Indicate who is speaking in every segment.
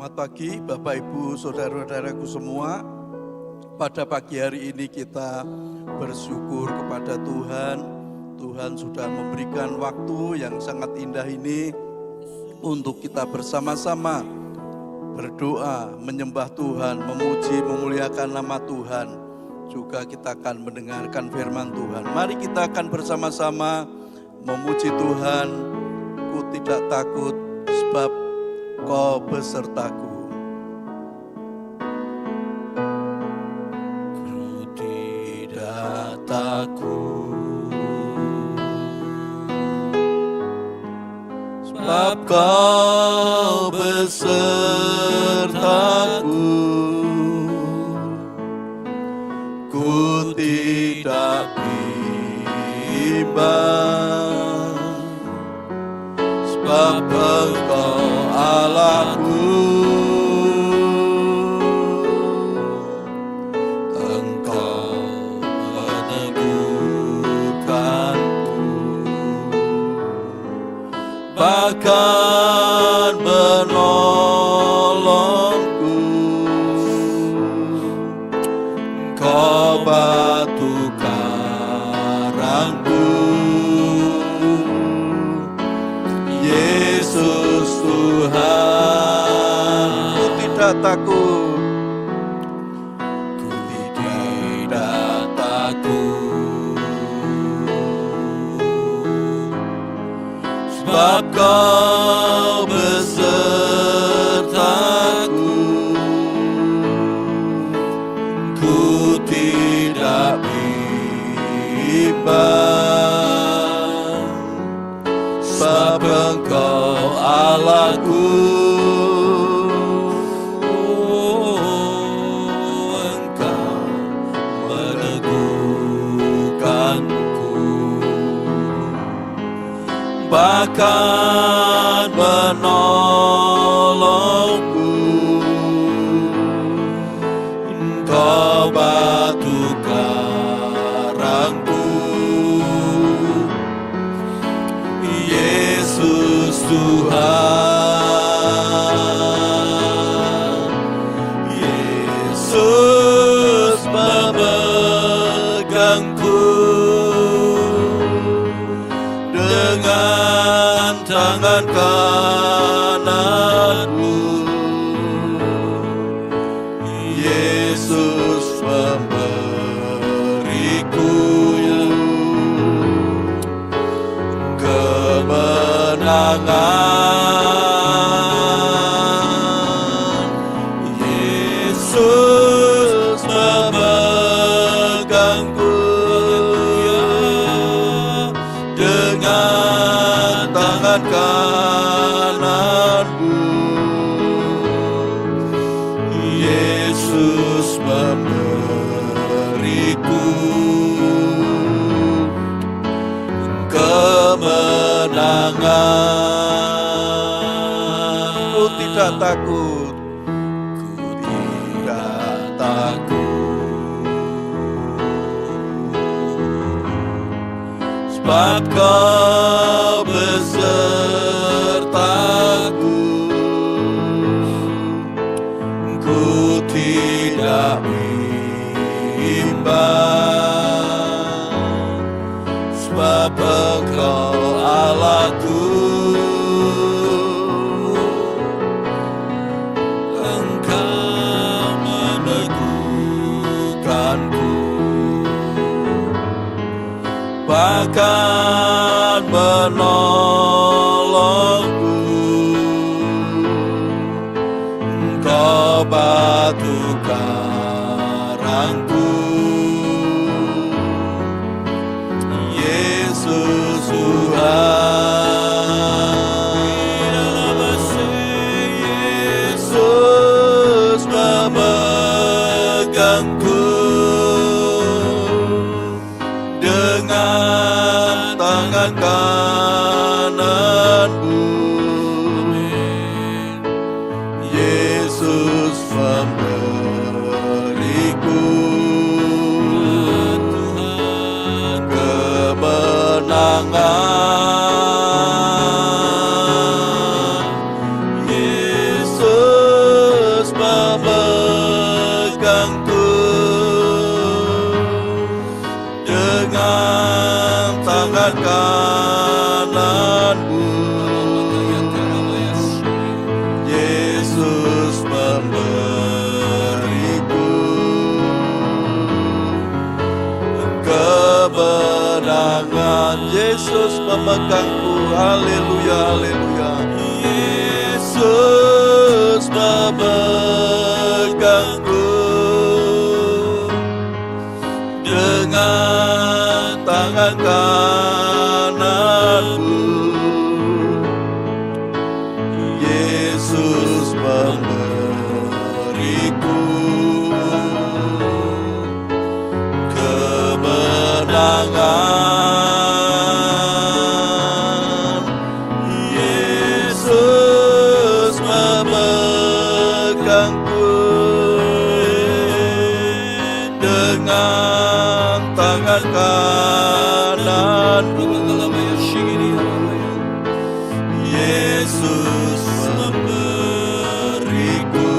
Speaker 1: Selamat pagi Bapak Ibu Saudara-saudaraku semua. Pada pagi hari ini kita bersyukur kepada Tuhan. Tuhan sudah memberikan waktu yang sangat indah ini untuk kita bersama-sama berdoa, menyembah Tuhan, memuji, memuliakan nama Tuhan. Juga kita akan mendengarkan firman Tuhan. Mari kita akan bersama-sama memuji Tuhan. Ku tidak takut sebab Kau besertaku. Ku tidak takut sebab Kau besertaku. Ku tidak bimbang sebab Engkau Allahku. Engkau meneguhkanku, bahkan menolongku. Engkau batu karangku, Yesus Tuhan. Ku tidak takut, ku tidak takut sebab Kau besertaku. Ku tidak bimbang sebab Engkau Allahku. Engkau meneguhkanku, bahkan menolongku. Engkau batu karangku, Yesus Tuhan. Yesus memegangku dengan tangan kananmu. Yesus memberiku kemenangan. Yesus memegangku dengan tangan kananmu. Yesus memberiku kemenangan. Ku tidak takut, ku tidak takut sebab Kau besertaku. Ku tidak bimbang sebab Engkau Allahku. Engkau meneguhkanku, bahkan menolongku. Engkau batu karangku, Yesus Tuhan. Yesus memegangku dengan tangan kananmu. Yesus memberiku memegangku. Haleluya, haleluya. Yesus memegangku dengan tangan kananmu. Yesus memberiku kemenangan. Yesus memegangku dengan tangan kananmu. Yesus memberiku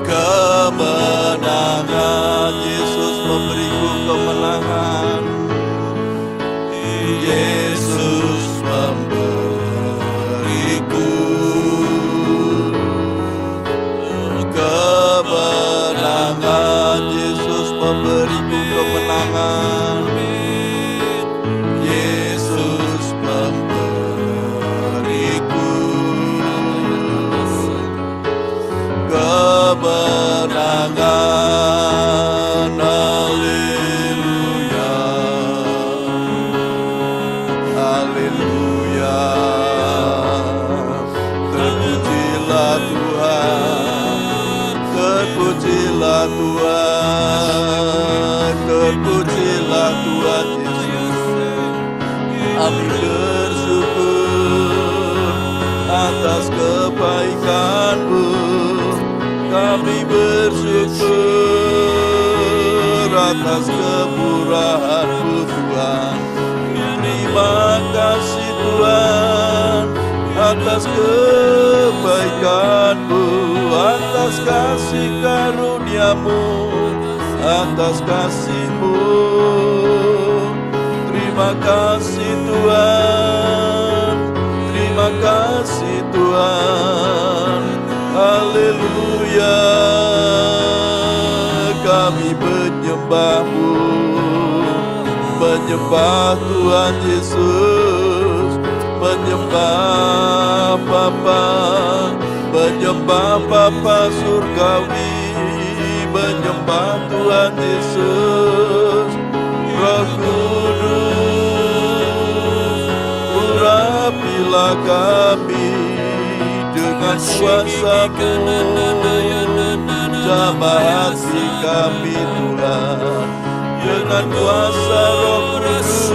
Speaker 1: kemenangan. Yesus memberiku kemenangan. Yesus memberiku kemenangan. Yesus memberiku kemenangan. Yesus memberiku kemenangan. Haleluya, haleluya. Terpujilah Tuhan, terpujilah Tuhan, terpujilah Tuhan Yesus. Kami bersyukur atas kebaikan-Mu. Kami bersyukur atas kemurahan-Mu Tuhan. Terima kasih Tuhan atas kebaikan-Mu, atas kasih karunia-Mu, atas kasih-Mu. Terima kasih Tuhan, terima kasih Tuhan. Haleluya, kami menyembah-Mu, menyembah Tuhan Yesus, menyembah Bapa, menyembah Bapa surgawi, menyembah Tuhan Yesus. Roh Kudus, urapilah kami dengan kuasa-Mu, jamah hati kami Tuhan, dengan kuasa Roh Kudus.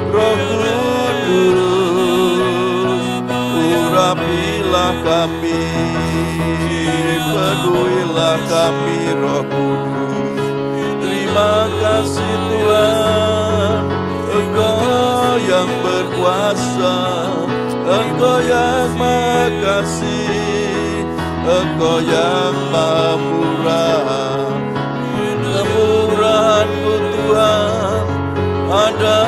Speaker 1: Roh Kudus, urapilah kami, penuhilah kami Roh Kudus. Terima kasih Tuhan, Engkau yang berkuasa, Engkau yang Maha Kasih, Engkau yang Maha Murah. Kemurahan-Mu Tuhan ada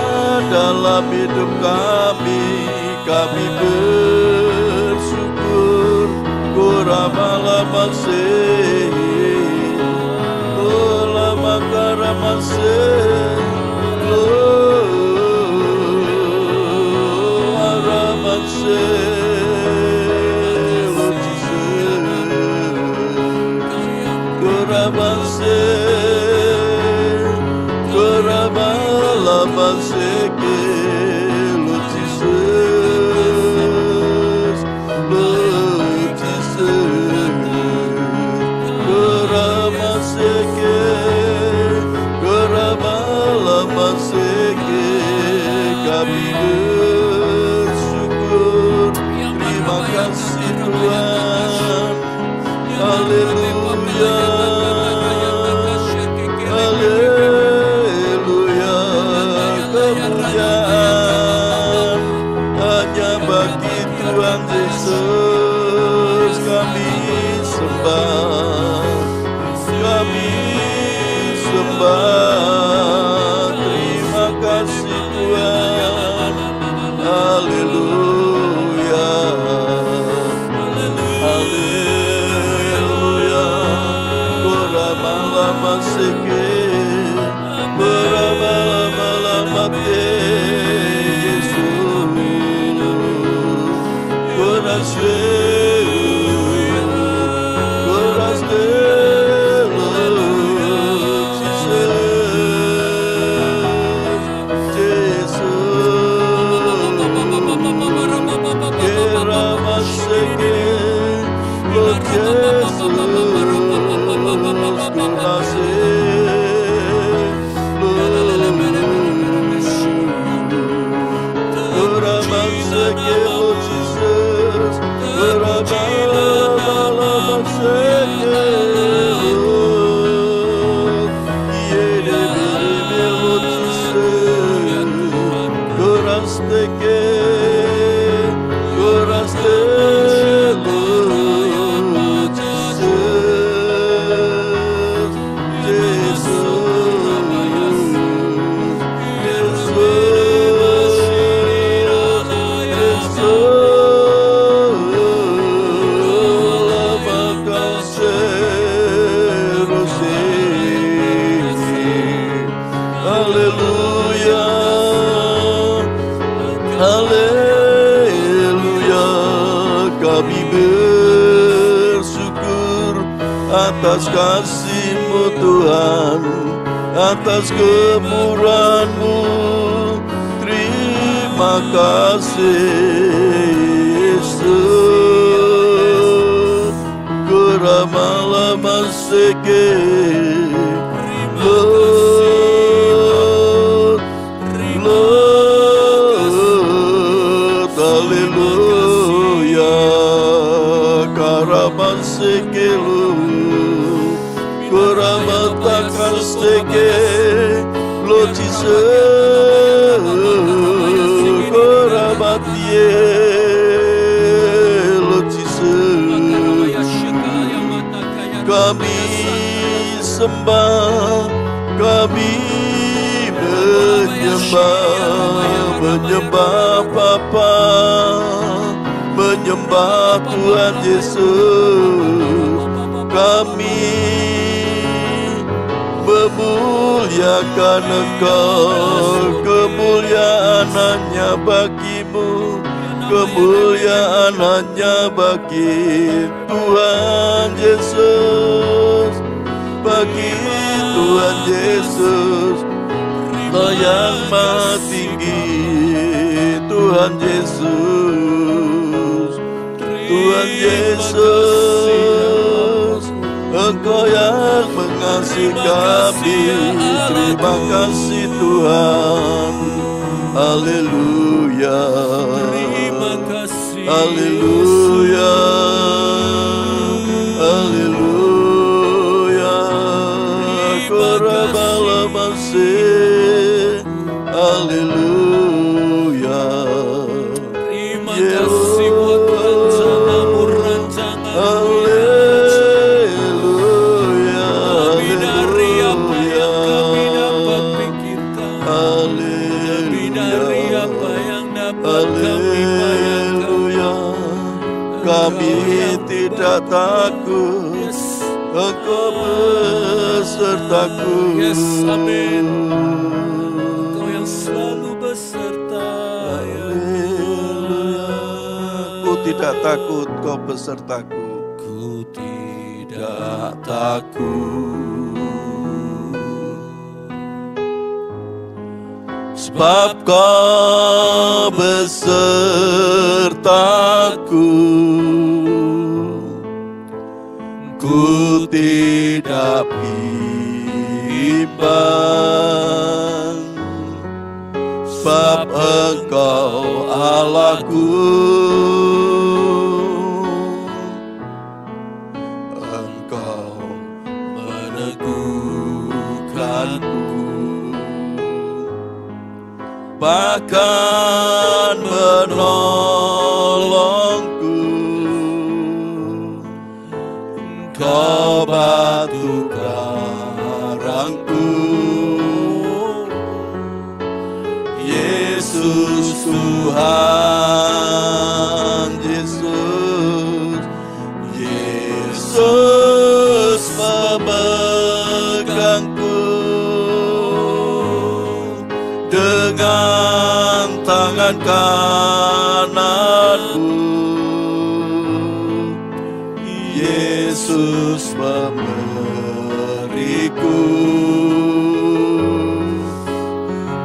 Speaker 1: dalam hidup kami. Kami bersyukur. Kuramalamase, Olamakaramasse, Aramase, Kuramase, Kuramalamase, kami bersyukur. Terima kasih Tuhan. Haleluya, haleluya. Kemuliaan hanya bagi Tuhan Yesus. Kami sembah, kami sembah. Terima kasih Tuhan. Haleluya, haleluya. Kuramalamase, kuramalamase. Atas kasih-Mu Tuhan, atas kemurahan-Mu, terima kasih Yesus. Kuramala seke, Lord, Lord, haleluya, karamaseke Kuramatakarsteke, Lord Jesus, Kuramatie, Lord Jesus. Kami sembah, kami menyembah Bapa, menyembah Tuhan Yesus. Kami memuliakan Engkau, kemuliaan hanya bagi-Mu, kemuliaan hanya bagi Tuhan Yesus, bagi Tuhan Yesus, Kau yang Maha Tinggi, Tuhan Yesus, Tuhan Yesus, Engkau yang mengasihi kami. Terima kasih Tuhan. Haleluya, haleluya, haleluya. Korabalamase, haleluya.
Speaker 2: Terima kasih buat rancangan-Mu, rancangan lebih dari apa yang kami dapat pikirkan, lebih dari apa yang dapat kami bayangkan.
Speaker 1: Kami tidak takut, Engkau besertaku.
Speaker 2: Yes, amin. Engkau yang selalu beserta.
Speaker 1: Ku tidak takut, Kau besertaku.
Speaker 2: Ku tidak takut,
Speaker 1: sebab Kau besertaku. Ku tidak bimbang, sebab Engkau Allahku. Engkau meneguhkanku, bahkan menolongku. Kau batu karangku, Yesus Tuhan Yesus. Yesus memegangku dengan tangan kananmu. Yesus memberiku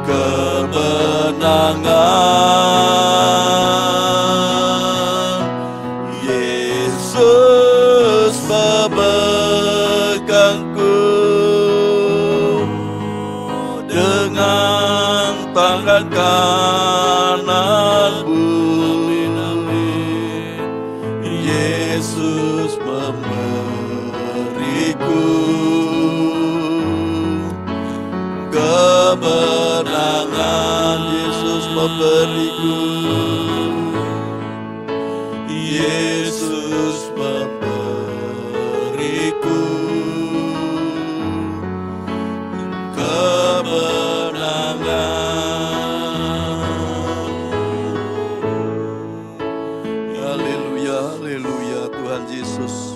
Speaker 1: kemenangan. Yesus memegangku dengan tangan kananmu. memberiku kemenangan. Yesus memberiku, Yesus memberiku kemenangan. Haleluya, haleluya Tuhan Yesus.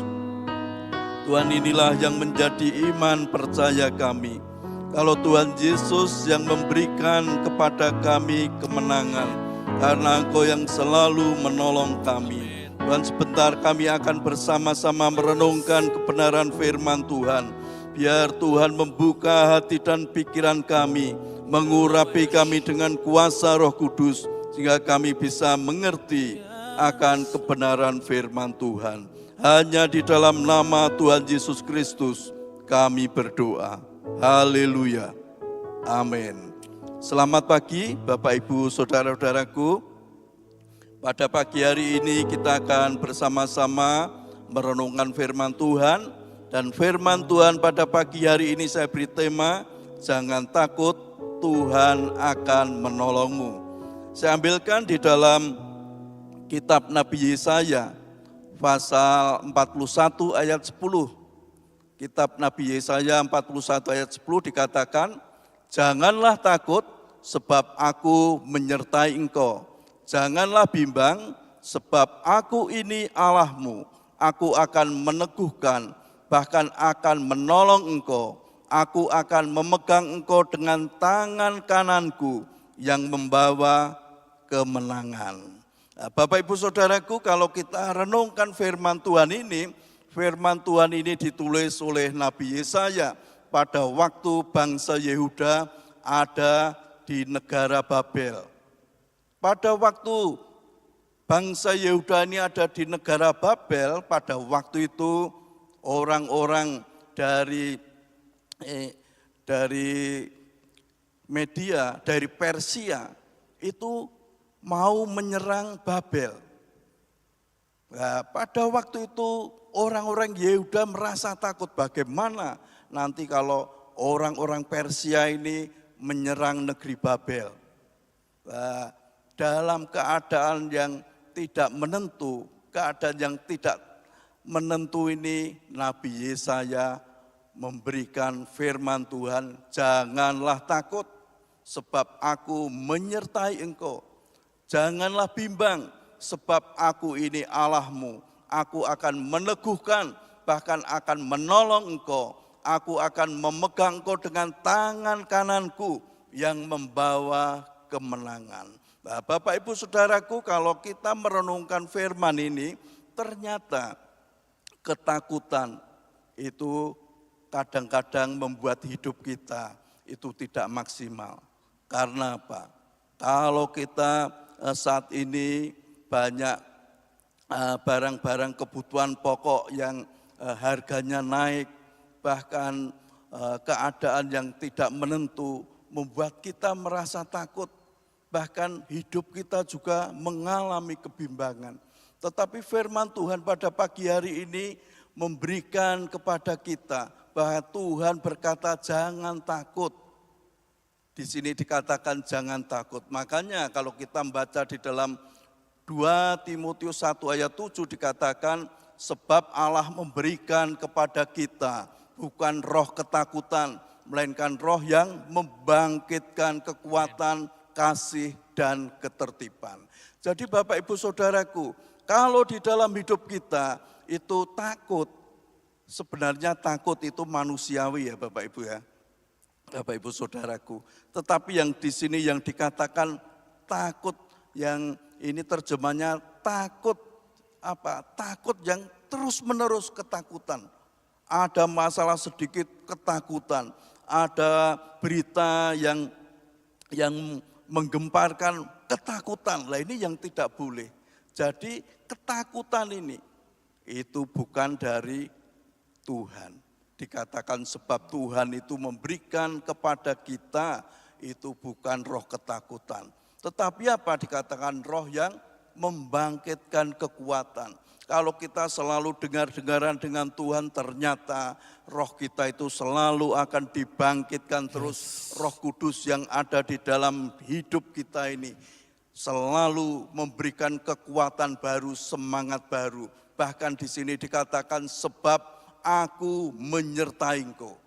Speaker 1: Tuhan, inilah yang menjadi iman percaya kami. Kalau Tuhan Yesus yang memberikan kepada kami kemenangan, karena Engkau yang selalu menolong kami. Tuhan, sebentar kami akan bersama-sama merenungkan kebenaran firman Tuhan. Biar Tuhan membuka hati dan pikiran kami, mengurapi kami dengan kuasa Roh Kudus, sehingga kami bisa mengerti akan kebenaran firman Tuhan. Hanya di dalam nama Tuhan Yesus Kristus kami berdoa. Haleluya. Amin. Selamat pagi Bapak Ibu Saudara-saudaraku. Pada pagi hari ini kita akan bersama-sama merenungkan firman Tuhan. Dan firman Tuhan pada pagi hari ini saya beri tema, jangan takut, Tuhan akan menolongmu. Saya ambilkan di dalam kitab Nabi Yesaya pasal 41 ayat 10. Kitab Nabi Yesaya 41 ayat 10 dikatakan, janganlah takut sebab aku menyertai engkau. Janganlah bimbang sebab aku ini Allahmu. Aku akan meneguhkan, bahkan akan menolong engkau. Aku akan memegang engkau dengan tangan kananku yang membawa kemenangan. Nah, Bapak Ibu Saudaraku, kalau kita renungkan firman Tuhan ini ditulis oleh Nabi Yesaya pada waktu bangsa Yehuda ada di negara Babel. Pada waktu bangsa Yehuda ini ada di negara Babel, pada waktu itu orang-orang dari Media, dari Persia itu mau menyerang Babel. Nah, pada waktu itu orang-orang Yehuda merasa takut, bagaimana nanti kalau orang-orang Persia ini menyerang negeri Babel. Nah, dalam keadaan yang tidak menentu, keadaan yang tidak menentu ini, Nabi Yesaya memberikan firman Tuhan, janganlah takut sebab aku menyertai engkau. Janganlah bimbang sebab aku ini Allahmu. Aku akan meneguhkan, bahkan akan menolong engkau. Aku akan memegang engkau dengan tangan kananku yang membawa kemenangan. Nah, Bapak Ibu Saudaraku, kalau kita merenungkan firman ini, ternyata ketakutan itu kadang-kadang membuat hidup kita itu tidak maksimal. Karena apa? Kalau kita saat ini banyak barang-barang kebutuhan pokok yang harganya naik, bahkan keadaan yang tidak menentu membuat kita merasa takut, bahkan hidup kita juga mengalami kebimbangan. Tetapi firman Tuhan pada pagi hari ini memberikan kepada kita bahwa Tuhan berkata jangan takut. Di sini dikatakan jangan takut. Makanya kalau kita membaca di dalam 2 Timotius 1 ayat 7 dikatakan, sebab Allah memberikan kepada kita bukan roh ketakutan, melainkan roh yang membangkitkan kekuatan, kasih, dan ketertiban. Jadi Bapak Ibu Saudaraku, kalau di dalam hidup kita itu takut, sebenarnya takut itu manusiawi ya Bapak Ibu ya. Bapak Ibu Saudaraku, tetapi yang di sini yang dikatakan takut, yang ini terjemahnya takut apa? Takut yang terus-menerus ketakutan. Ada masalah sedikit ketakutan, ada berita yang menggemparkan ketakutan. Lah ini yang tidak boleh. Jadi ketakutan ini itu bukan dari Tuhan. Dikatakan sebab Tuhan itu memberikan kepada kita itu bukan roh ketakutan. Tetapi apa dikatakan roh yang membangkitkan kekuatan. Kalau kita selalu dengar-dengaran dengan Tuhan, ternyata roh kita itu selalu akan dibangkitkan terus. Roh Kudus yang ada di dalam hidup kita ini selalu memberikan kekuatan baru, semangat baru. Bahkan di sini dikatakan, sebab aku menyertai engkau.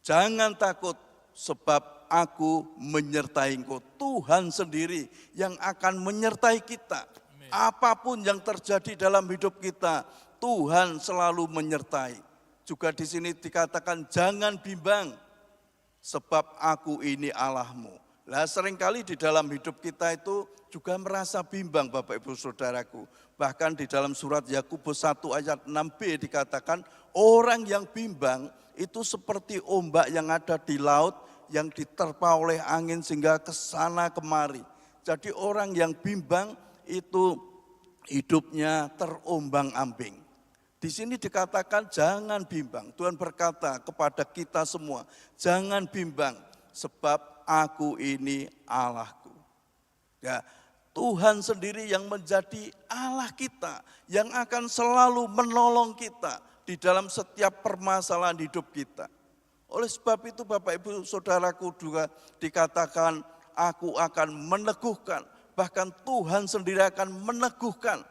Speaker 1: Jangan takut, sebab aku menyertai engkau. Tuhan sendiri yang akan menyertai kita. Apapun yang terjadi dalam hidup kita, Tuhan selalu menyertai. Juga di sini dikatakan, jangan bimbang, sebab aku ini Allahmu. Lah seringkali di dalam hidup kita itu juga merasa bimbang Bapak Ibu Saudaraku. Bahkan di dalam surat Yakobus 1 ayat 6b dikatakan, orang yang bimbang itu seperti ombak yang ada di laut yang diterpa oleh angin sehingga kesana kemari. Jadi orang yang bimbang itu hidupnya terombang-ambing. Di sini dikatakan jangan bimbang. Tuhan berkata kepada kita semua, jangan bimbang sebab aku ini Allahku. Ya, Tuhan sendiri yang menjadi Allah kita, yang akan selalu menolong kita di dalam setiap permasalahan hidup kita. Oleh sebab itu Bapak Ibu Saudaraku juga dikatakan, aku akan meneguhkan. Bahkan Tuhan sendiri akan meneguhkan,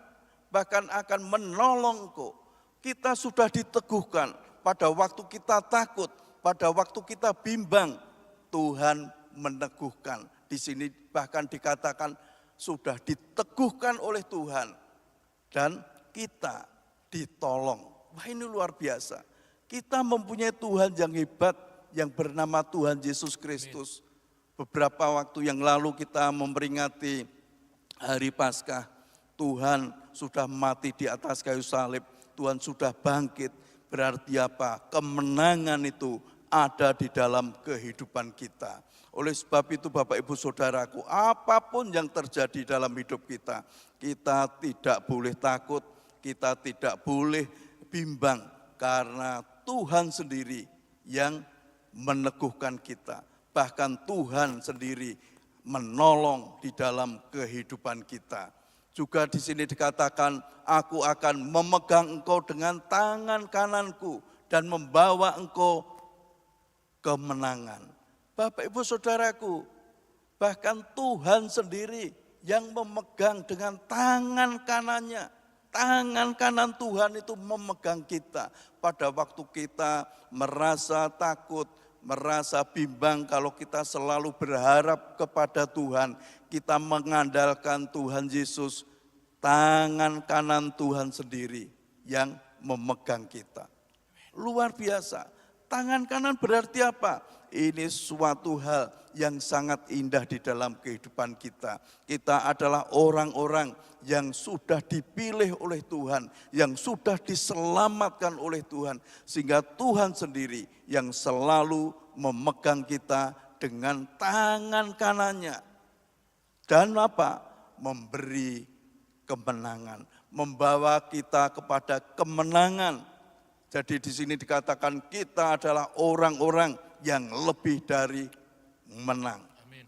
Speaker 1: bahkan akan menolong engkau. Kita sudah diteguhkan pada waktu kita takut, pada waktu kita bimbang, Tuhan meneguhkan. Di sini bahkan dikatakan sudah diteguhkan oleh Tuhan dan kita ditolong. Wah, ini luar biasa. Kita mempunyai Tuhan yang hebat yang bernama Tuhan Yesus Kristus. Beberapa waktu yang lalu kita memperingati hari Paskah. Tuhan sudah mati di atas kayu salib. Tuhan sudah bangkit. Berarti apa? Kemenangan itu ada di dalam kehidupan kita. Oleh sebab itu Bapak Ibu Saudaraku, apapun yang terjadi dalam hidup kita, kita tidak boleh takut, kita tidak boleh bimbang. Karena Tuhan sendiri yang meneguhkan kita. Bahkan Tuhan sendiri menolong di dalam kehidupan kita. Juga di sini dikatakan, aku akan memegang engkau dengan tangan kananku dan membawa engkau kemenangan. Bapak Ibu Saudaraku, bahkan Tuhan sendiri yang memegang dengan tangan kanannya. Tangan kanan Tuhan itu memegang kita pada waktu kita merasa takut, merasa bimbang. Kalau kita selalu berharap kepada Tuhan, kita mengandalkan Tuhan Yesus, tangan kanan Tuhan sendiri yang memegang kita. Luar biasa. Tangan kanan berarti apa? Ini suatu hal yang sangat indah di dalam kehidupan kita. Kita adalah orang-orang yang sudah dipilih oleh Tuhan, yang sudah diselamatkan oleh Tuhan. Sehingga Tuhan sendiri yang selalu memegang kita dengan tangan kanannya. Dan apa? Memberi kemenangan, membawa kita kepada kemenangan. Jadi di sini dikatakan kita adalah orang-orang yang lebih dari menang.
Speaker 2: Amin.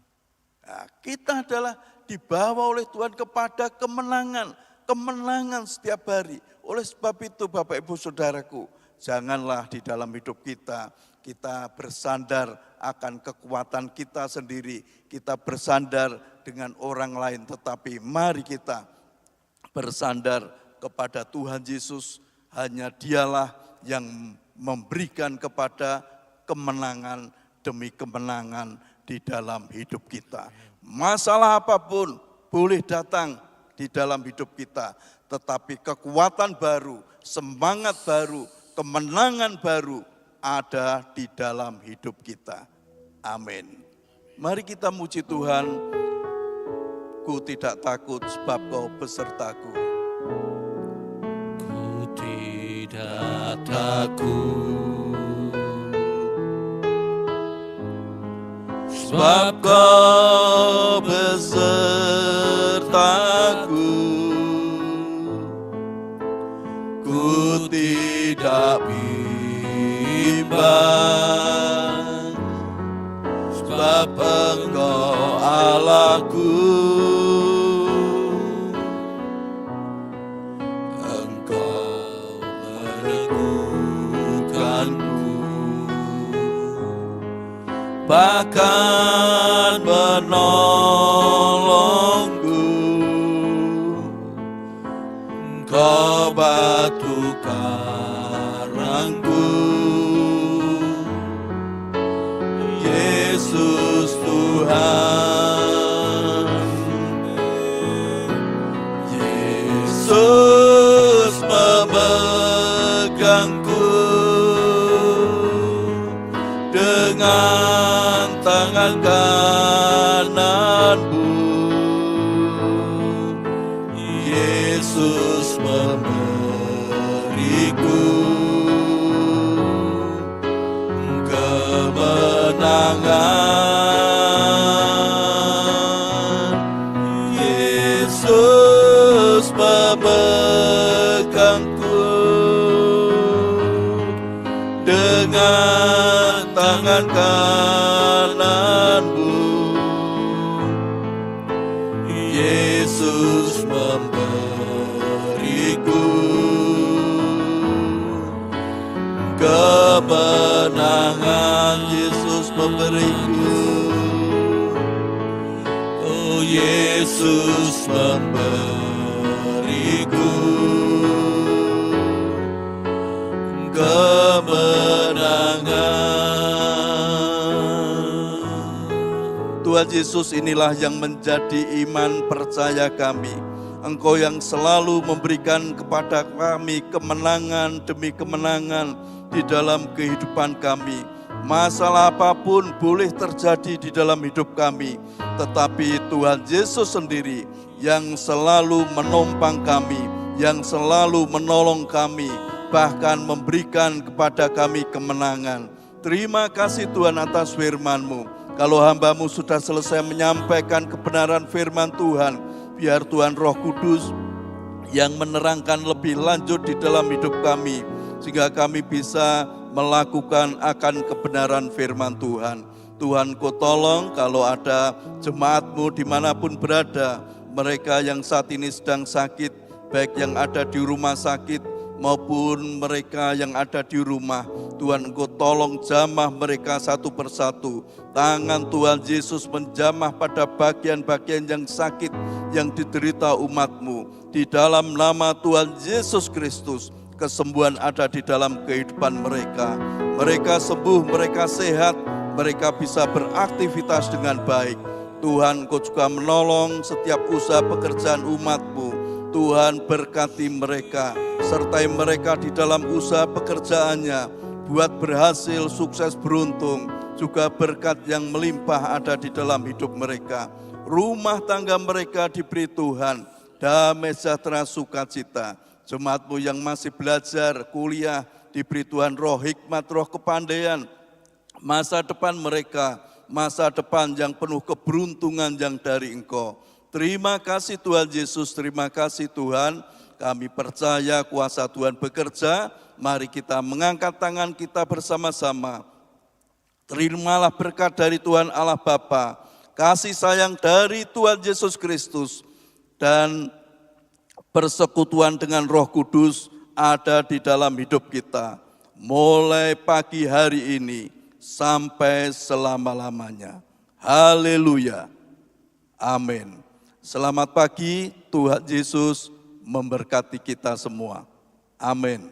Speaker 1: Nah, kita adalah dibawa oleh Tuhan kepada kemenangan, kemenangan setiap hari. Oleh sebab itu Bapak Ibu Saudaraku, janganlah di dalam hidup kita bersandar akan kekuatan kita sendiri, kita bersandar dengan orang lain, tetapi mari kita bersandar kepada Tuhan Yesus. Hanya Dialah yang memberikan kepada kemenangan demi kemenangan di dalam hidup kita. Masalah apapun boleh datang di dalam hidup kita, tetapi kekuatan baru, semangat baru, kemenangan baru ada di dalam hidup kita. Amin. Mari kita muji Tuhan. Ku tidak takut sebab Kau besertaku.
Speaker 2: Ku tidak takut sebab Kau besertaku. Ku tidak bimbang sebab Engkau Allahku. Engkau bahkan menolongku. Kau batu karangku, Yesus Tuhan. Yesus memegangku dengan tangan kananmu. Yesus memberiku kemenangan. Yesus memegangku dengan tangan kananmu. Yesus memberiku kemenangan. Yesus memberiku, oh Yesus memberiku kemenangan.
Speaker 1: Tuhan Yesus, inilah yang menjadi iman percaya kami. Engkau yang selalu memberikan kepada kami kemenangan demi kemenangan di dalam kehidupan kami. Masalah apapun boleh terjadi di dalam hidup kami, tetapi Tuhan Yesus sendiri yang selalu menopang kami, yang selalu menolong kami, bahkan memberikan kepada kami kemenangan. Terima kasih Tuhan atas firman-Mu. Kalau hamba-Mu sudah selesai menyampaikan kebenaran firman Tuhan, biar Tuhan Roh Kudus yang menerangkan lebih lanjut di dalam hidup kami, sehingga kami bisa melakukan akan kebenaran firman Tuhan. Tuhan, Kau tolong kalau ada jemaat-Mu dimanapun berada, mereka yang saat ini sedang sakit, baik yang ada di rumah sakit maupun mereka yang ada di rumah. Tuhan, Engkau tolong jamah mereka satu persatu. Tangan Tuhan Yesus menjamah pada bagian-bagian yang sakit yang diderita umat-Mu. Di dalam nama Tuhan Yesus Kristus, kesembuhan ada di dalam kehidupan mereka. Mereka sembuh, mereka sehat, mereka bisa beraktivitas dengan baik. Tuhan, Engkau juga menolong setiap usaha pekerjaan umat-Mu. Tuhan, berkati mereka, sertai mereka di dalam usaha pekerjaannya, buat berhasil, sukses, beruntung. Juga berkat yang melimpah ada di dalam hidup mereka. Rumah tangga mereka diberi Tuhan damai sejahtera sukacita. Jemaat-Mu yang masih belajar, kuliah, diberi Tuhan roh hikmat, roh kepandaian. Masa depan mereka, masa depan yang penuh keberuntungan yang dari Engkau. Terima kasih Tuhan Yesus, terima kasih Tuhan. Kami percaya kuasa Tuhan bekerja. Mari kita mengangkat tangan kita bersama-sama. Terimalah berkat dari Tuhan Allah Bapa, kasih sayang dari Tuhan Yesus Kristus, dan persekutuan dengan Roh Kudus ada di dalam hidup kita. Mulai pagi hari ini sampai selama-lamanya. Haleluya. Amin. Selamat pagi, Tuhan Yesus memberkati kita semua. Amin.